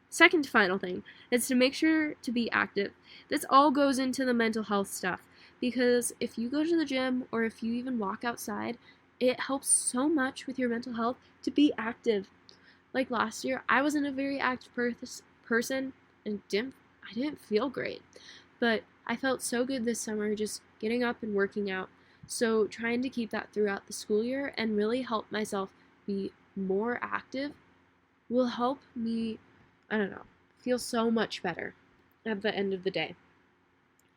second to final thing is to make sure to be active. This all goes into the mental health stuff because if you go to the gym or if you even walk outside, it helps so much with your mental health to be active. Like last year, I wasn't a very active person and I didn't feel great. But I felt so good this summer just getting up and working out. So trying to keep that throughout the school year and really help myself be more active will help me, feel so much better at the end of the day.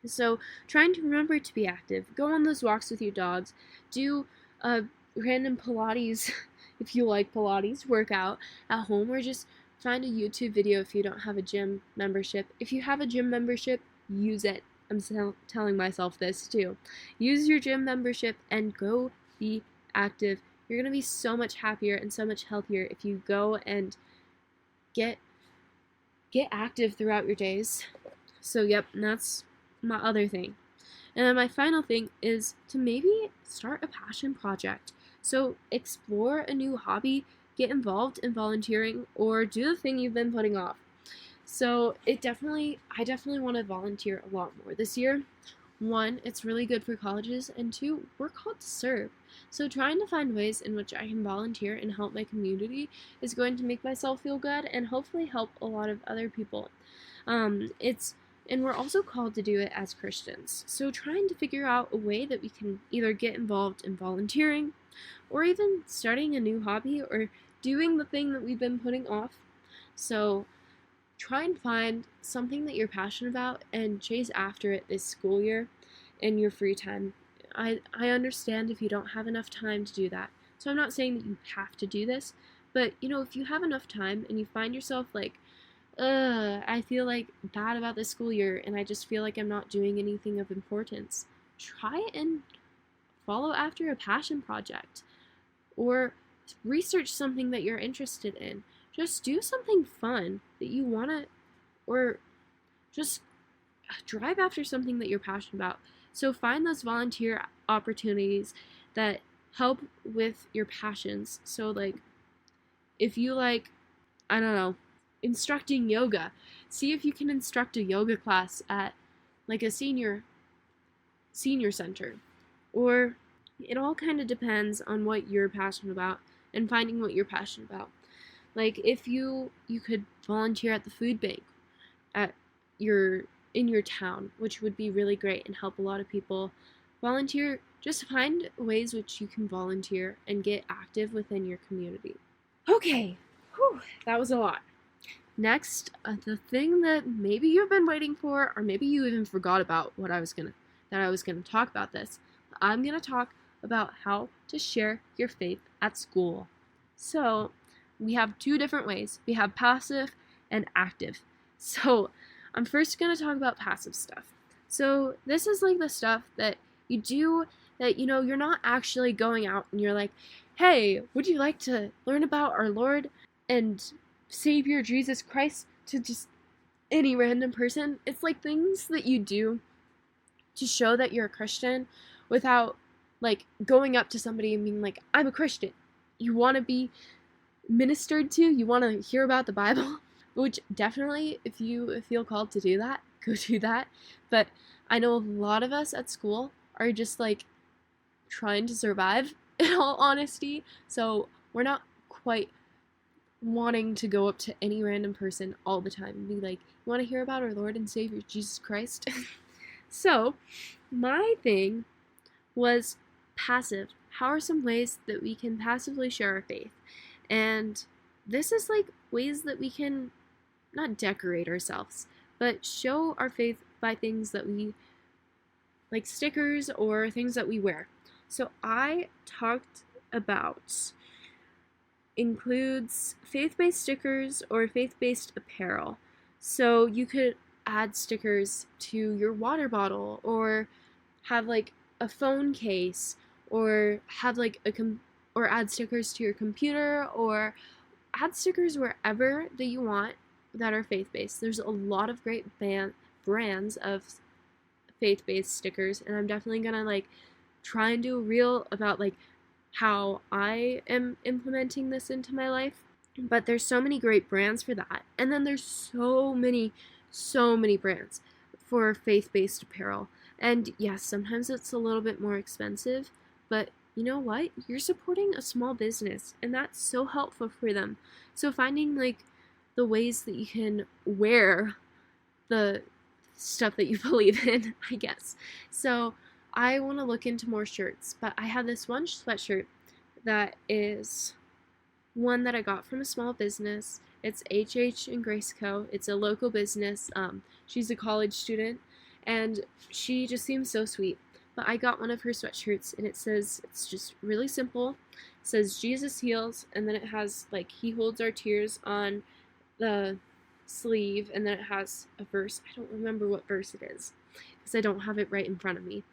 So trying to remember to be active, go on those walks with your dogs, do random Pilates if you like Pilates, workout at home, or just find a YouTube video if you don't have a gym membership. If you have a gym membership, use it. I'm telling myself this too. Use your gym membership and go be active. You're going to be so much happier and so much healthier if you go and get active throughout your days. So yep, that's my other thing. And then my final thing is to maybe start a passion project. So explore a new hobby, get involved in volunteering, or do the thing you've been putting off. So I definitely want to volunteer a lot more this year. One, it's really good for colleges, and two, we're called to serve. So trying to find ways in which I can volunteer and help my community is going to make myself feel good and hopefully help a lot of other people. And we're also called to do it as Christians. So trying to figure out a way that we can either get involved in volunteering or even starting a new hobby or doing the thing that we've been putting off. So try and find something that you're passionate about and chase after it this school year in your free time. I understand if you don't have enough time to do that. So I'm not saying that you have to do this, but if you have enough time and you find yourself like, I feel like bad about this school year and I just feel like I'm not doing anything of importance, try and follow after a passion project or research something that you're interested in. Just do something fun that you want to, or just drive after something that you're passionate about. So find those volunteer opportunities that help with your passions. So like, if you like, instructing yoga, see if you can instruct a yoga class at like a senior center. Or it all kind of depends on what you're passionate about and finding what you're passionate about. Like if you could volunteer at the food bank in your town, which would be really great and help a lot of people. Volunteer, just find ways which you can volunteer and get active within your community. Okay, that was a lot. Next, the thing that maybe you've been waiting for, or maybe you even forgot about that I was gonna talk about this. I'm gonna talk about how to share your faith at school. So we have two different ways. We have passive and active. So I'm first going to talk about passive stuff. So this is like the stuff that you do that, you're not actually going out and you're like, hey, would you like to learn about our Lord and Savior Jesus Christ to just any random person? It's like things that you do to show that you're a Christian without like going up to somebody and being like, I'm a Christian. You want to be ministered to, you want to hear about the Bible, which definitely, if you feel called to do that, go do that. But I know a lot of us at school are just like trying to survive, in all honesty, so we're not quite wanting to go up to any random person all the time and be like, you want to hear about our Lord and Savior Jesus Christ? So my thing was passive. How are some ways that we can passively share our faith? And this is like ways that we can not decorate ourselves, but show our faith by things that we like, stickers or things that we wear. So I talked about includes faith-based stickers or faith-based apparel. So you could add stickers to your water bottle, or have like a phone case, or have like or add stickers to your computer, or add stickers wherever that you want that are faith-based. There's a lot of great brands of faith-based stickers, and I'm definitely gonna like try and do a reel about like how I am implementing this into my life. But there's so many great brands for that. And then there's so many brands for faith-based apparel. And yes, sometimes it's a little bit more expensive, but you know what? You're supporting a small business, and that's so helpful for them. So finding like the ways that you can wear the stuff that you believe in, I guess. So I want to look into more shirts, but I have this one sweatshirt that is one that I got from a small business. It's HH and Grace Co. It's a local business. She's a college student, and she just seems so sweet. But I got one of her sweatshirts, and it says, it's just really simple. It says Jesus heals, and then it has like He holds our tears on the sleeve, and then it has a verse. I don't remember what verse it is because I don't have it right in front of me.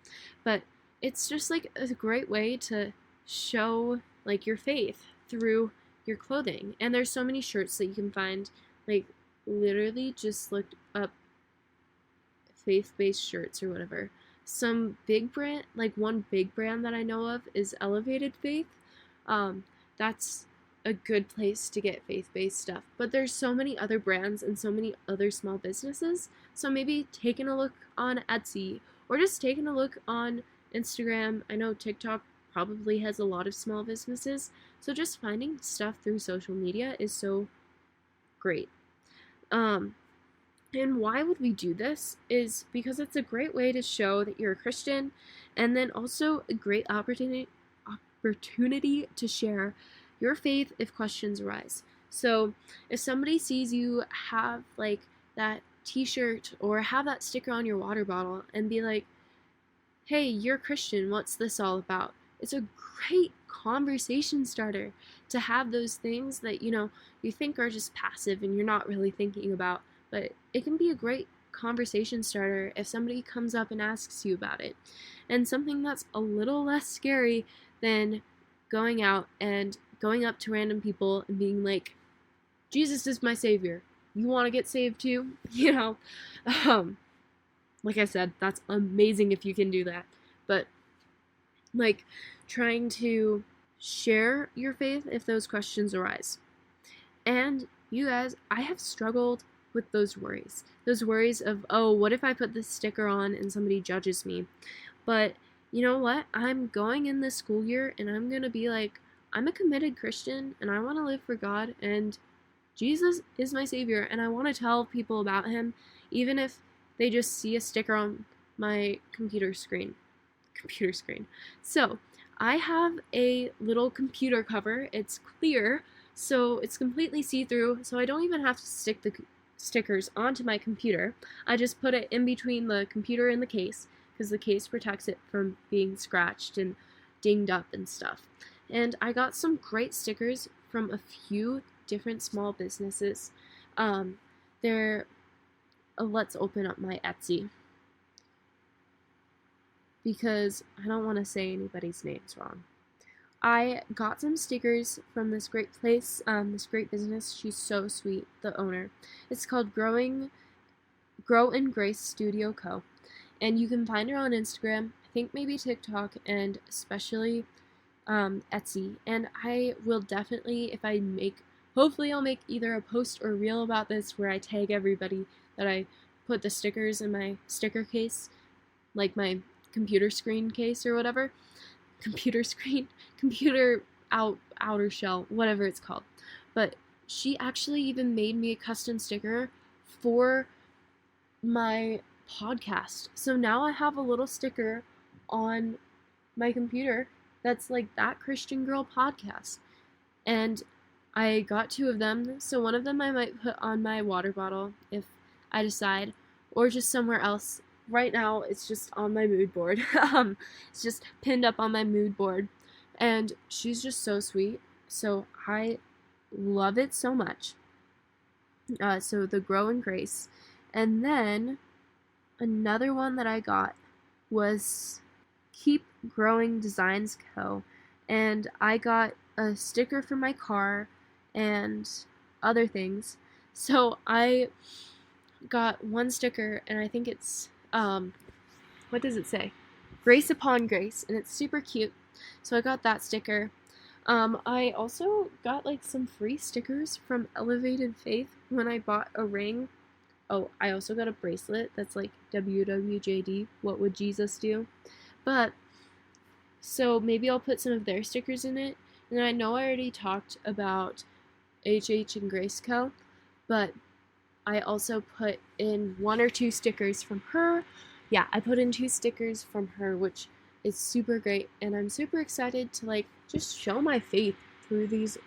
But it's just like a great way to show like your faith through your clothing. And there's so many shirts that you can find. Like, literally just looked up faith-based shirts or whatever. Some big brand, like one big brand that I know of is Elevated Faith. That's a good place to get faith-based stuff. But there's so many other brands and so many other small businesses. So maybe taking a look on Etsy, or just taking a look on Instagram. I know TikTok probably has a lot of small businesses. So just finding stuff through social media is so great. And why would we do this is because it's a great way to show that you're a Christian, and then also a great opportunity to share your faith if questions arise. So if somebody sees you have like that t-shirt or have that sticker on your water bottle and be like, hey, you're a Christian, what's this all about? It's a great conversation starter to have those things that, you know, you think are just passive and you're not really thinking about, but it can be a great conversation starter if somebody comes up and asks you about it. And something that's a little less scary than going out and going up to random people and being like, Jesus is my savior. You want to get saved too? You know? Like I said, that's amazing if you can do that. But like trying to share your faith if those questions arise. And you guys, I have struggled with those worries. Those worries of, oh, what if I put this sticker on and somebody judges me? But you know what? I'm going in this school year and I'm going to be like, I'm a committed Christian and I want to live for God, and Jesus is my savior, and I want to tell people about him even if they just see a sticker on my computer screen. So I have a little computer cover. It's clear, so it's completely see-through, so I don't even have to stick the stickers onto my computer. I just put it in between the computer and the case, because the case protects it from being scratched and dinged up and stuff. And I got some great stickers from a few different small businesses. Let's open up my Etsy, because I don't want to say anybody's names wrong. I got some stickers from this great place, this great business. She's so sweet, the owner. It's called Grow and Grace Studio Co. And you can find her on Instagram, I think maybe TikTok, and especially Etsy. And I will definitely, hopefully I'll make either a post or a reel about this where I tag everybody that I put the stickers in my sticker case, like my computer screen case or whatever. Computer outer shell, whatever it's called. But she actually even made me a custom sticker for my podcast. So now I have a little sticker on my computer that's like That Christian Girl Podcast. And I got 2 of them. So one of them I might put on my water bottle if I decide, or just somewhere else. Right now, it's just on my mood board. It's just pinned up on my mood board. And she's just so sweet. So I love it so much. So the Grow in Grace. And then another one that I got was Keep Growing Designs Co. And I got a sticker for my car and other things. So I got one sticker, and I think it's what does it say? Grace Upon Grace, and it's super cute. So I got that sticker. I also got like some free stickers from Elevated Faith when I bought a ring. Oh, I also got a bracelet that's like WWJD, what would Jesus do? But so maybe I'll put some of their stickers in it. And I know I already talked about HH and Grace Co., but I also put in 1 or 2 stickers from her. Yeah, I put in 2 stickers from her, which is super great, and I'm super excited to like just show my faith through these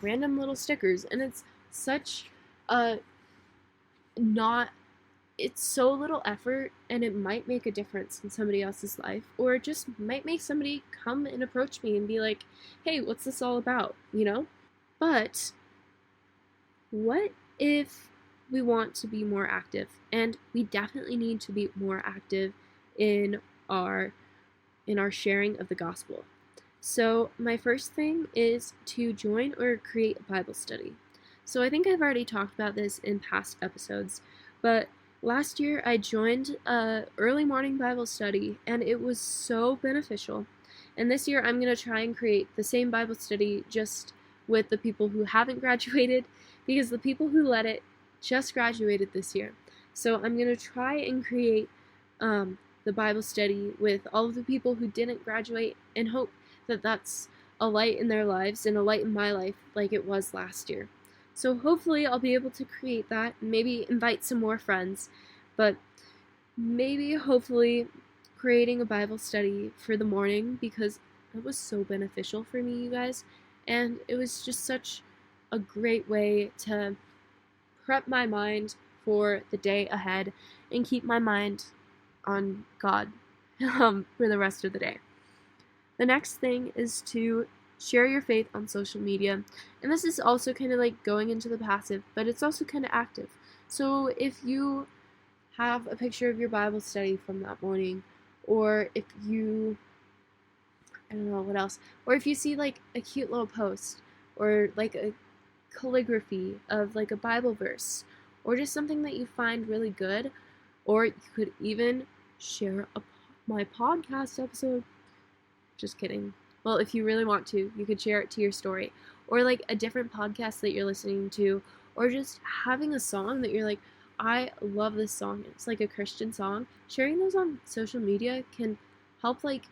random little stickers. And it's such a not it's so little effort, and it might make a difference in somebody else's life, or it just might make somebody come and approach me and be like, hey, what's this all about, you know? But what if we want to be more active? And we definitely need to be more active in our sharing of the gospel. So my first thing is to join or create a Bible study. So I think I've already talked about this in past episodes, but last year I joined a early morning Bible study, and it was so beneficial. And this year I'm going to try and create the same Bible study, just with the people who haven't graduated, because the people who led it just graduated this year. So I'm going to try and create the Bible study with all of the people who didn't graduate, and hope that that's a light in their lives and a light in my life like it was last year. So hopefully I'll be able to create that, and maybe invite some more friends, but maybe hopefully creating a Bible study for the morning, because it was so beneficial for me, you guys, and it was just such a great way to prep my mind for the day ahead and keep my mind on God for the rest of the day. The next thing is to share your faith on social media. And this is also kind of like going into the passive, but it's also kind of active. So if you have a picture of your Bible study from that morning, or if you, I don't know what else, or if you see like a cute little post, or like a calligraphy of like a Bible verse, or just something that you find really good, or you could even share my podcast episode. Just kidding. Well, if you really want to, you could share it to your story, or like a different podcast that you're listening to, or just having a song that you're like, I love this song. It's like a Christian song. Sharing those on social media can help like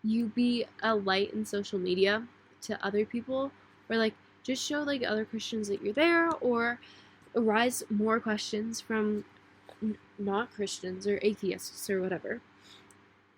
you be a light in social media to other people, or like just show like other Christians that you're there, or arise more questions from not Christians or atheists or whatever.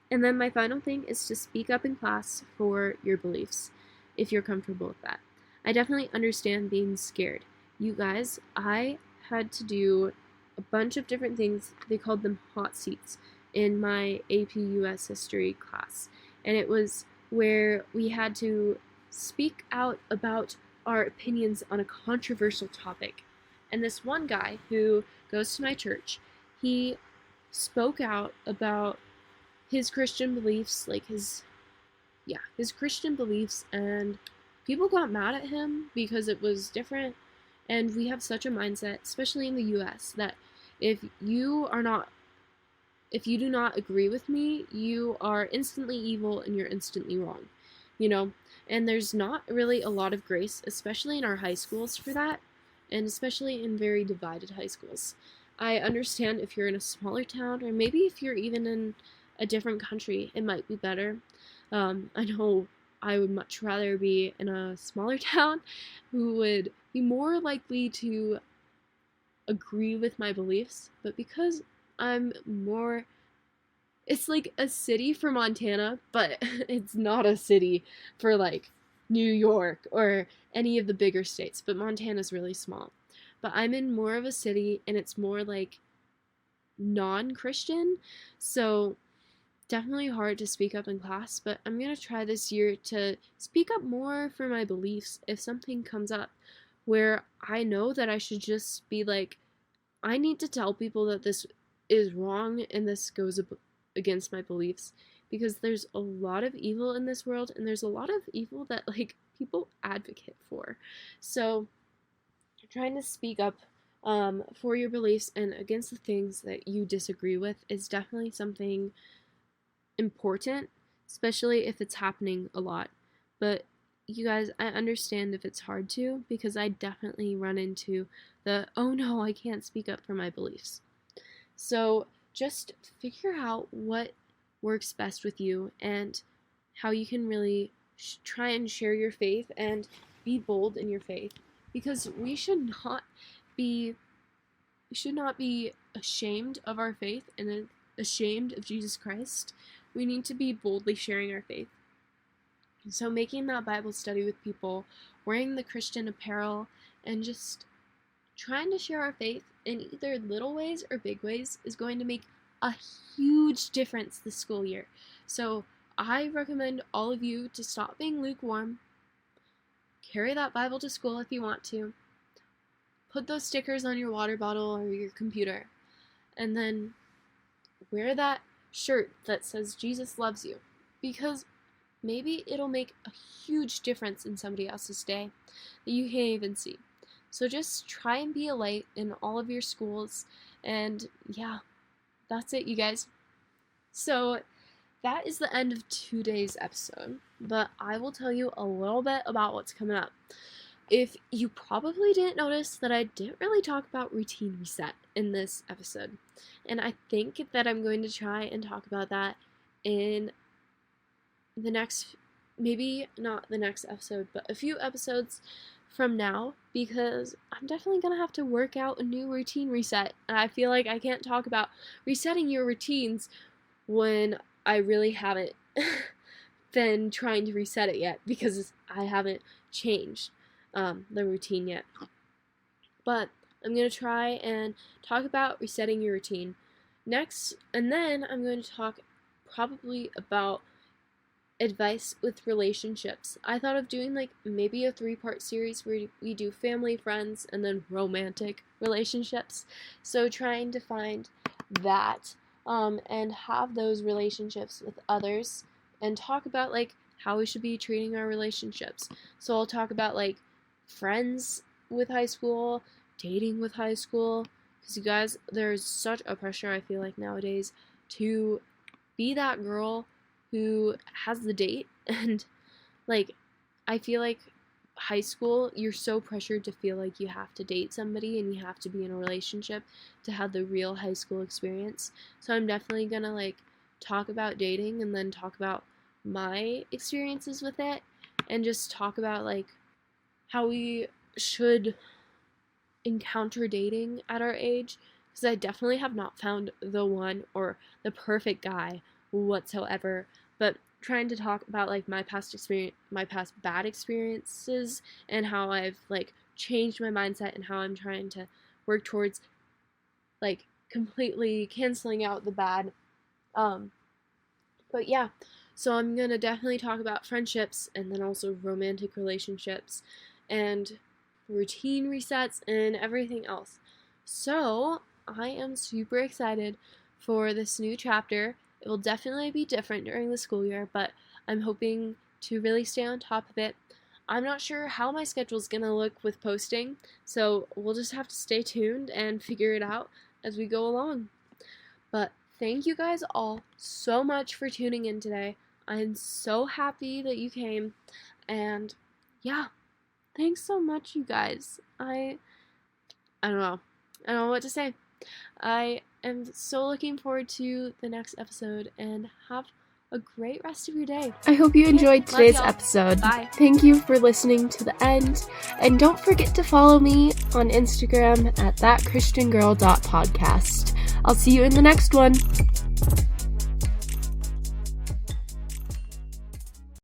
And then my final thing is to speak up in class for your beliefs, if you're comfortable with that. I definitely understand being scared. You guys, I had to do a bunch of different things. They called them hot seats in my AP US history class. And it was where we had to speak out about our opinions on a controversial topic. And this one guy who goes to my church, he spoke out about his Christian beliefs, like his Christian beliefs, and people got mad at him because it was different. And we have such a mindset, especially in the US, that if you do not agree with me, you are instantly evil and you're instantly wrong, you know? And there's not really a lot of grace, especially in our high schools, for that, and especially in very divided high schools. I understand if you're in a smaller town, or maybe if you're even in a different country, it might be better. I know I would much rather be in a smaller town who would be more likely to agree with my beliefs, but because it's like a city for Montana, but it's not a city for like New York or any of the bigger states, but Montana's really small. But I'm in more of a city, and it's more like non-Christian, so definitely hard to speak up in class, but I'm going to try this year to speak up more for my beliefs if something comes up where I know that I should just be like, I need to tell people that this is wrong and this goes against my beliefs, because there's a lot of evil in this world, and there's a lot of evil that like people advocate for. So trying to speak up for your beliefs and against the things that you disagree with is definitely something important, especially if it's happening a lot. But you guys, I understand if it's hard to, because I definitely run into the, oh no, I can't speak up for my beliefs. So just figure out what works best with you and how you can really try and share your faith and be bold in your faith, because we should not be ashamed of our faith and ashamed of Jesus Christ. We need to be boldly sharing our faith. So making that Bible study with people, wearing the Christian apparel, and just trying to share our faith in either little ways or big ways is going to make a huge difference this school year. So I recommend all of you to stop being lukewarm, carry that Bible to school if you want to, put those stickers on your water bottle or your computer, and then wear that shirt that says Jesus loves you, because maybe it'll make a huge difference in somebody else's day that you can't even see. So just try and be a light in all of your schools, and yeah, that's it, you guys. So that is the end of today's episode, but I will tell you a little bit about what's coming up. If you probably didn't notice that I didn't really talk about routine reset in this episode, and I think that I'm going to try and talk about that in the next, maybe not the next episode, but a few episodes from now, because I'm definitely going to have to work out a new routine reset, and I feel like I can't talk about resetting your routines when I really haven't been trying to reset it yet, because I haven't changed the routine yet. But I'm going to try and talk about resetting your routine next, and then I'm going to talk probably about advice with relationships. I thought of doing like maybe a 3-part series where we do family, friends, and then romantic relationships. So trying to find that and have those relationships with others and talk about like how we should be treating our relationships. So I'll talk about like friends with high school, dating with high school, because you guys, there's such a pressure, I feel like, nowadays to be that girl who has the date, and like I feel like high school, you're so pressured to feel like you have to date somebody and you have to be in a relationship to have the real high school experience. So I'm definitely gonna like talk about dating and then talk about my experiences with it, and just talk about like how we should encounter dating at our age, because I definitely have not found the one or the perfect guy whatsoever, but trying to talk about like my past bad experiences, and how I've like changed my mindset, and how I'm trying to work towards like completely canceling out the bad. But yeah, so I'm gonna definitely talk about friendships, and then also romantic relationships and routine resets and everything else. So I am super excited for this new chapter. It will definitely be different during the school year, but I'm hoping to really stay on top of it. I'm not sure how my schedule's gonna look with posting, so we'll just have to stay tuned and figure it out as we go along. But thank you guys all so much for tuning in today. I'm so happy that you came, and yeah, thanks so much, you guys. I don't know what to say. I am so looking forward to the next episode, and have a great rest of your day. I hope you enjoyed today's episode. Bye. Thank you for listening to the end, and don't forget to follow me on Instagram at thatchristiangirl.podcast. I'll see you in the next one.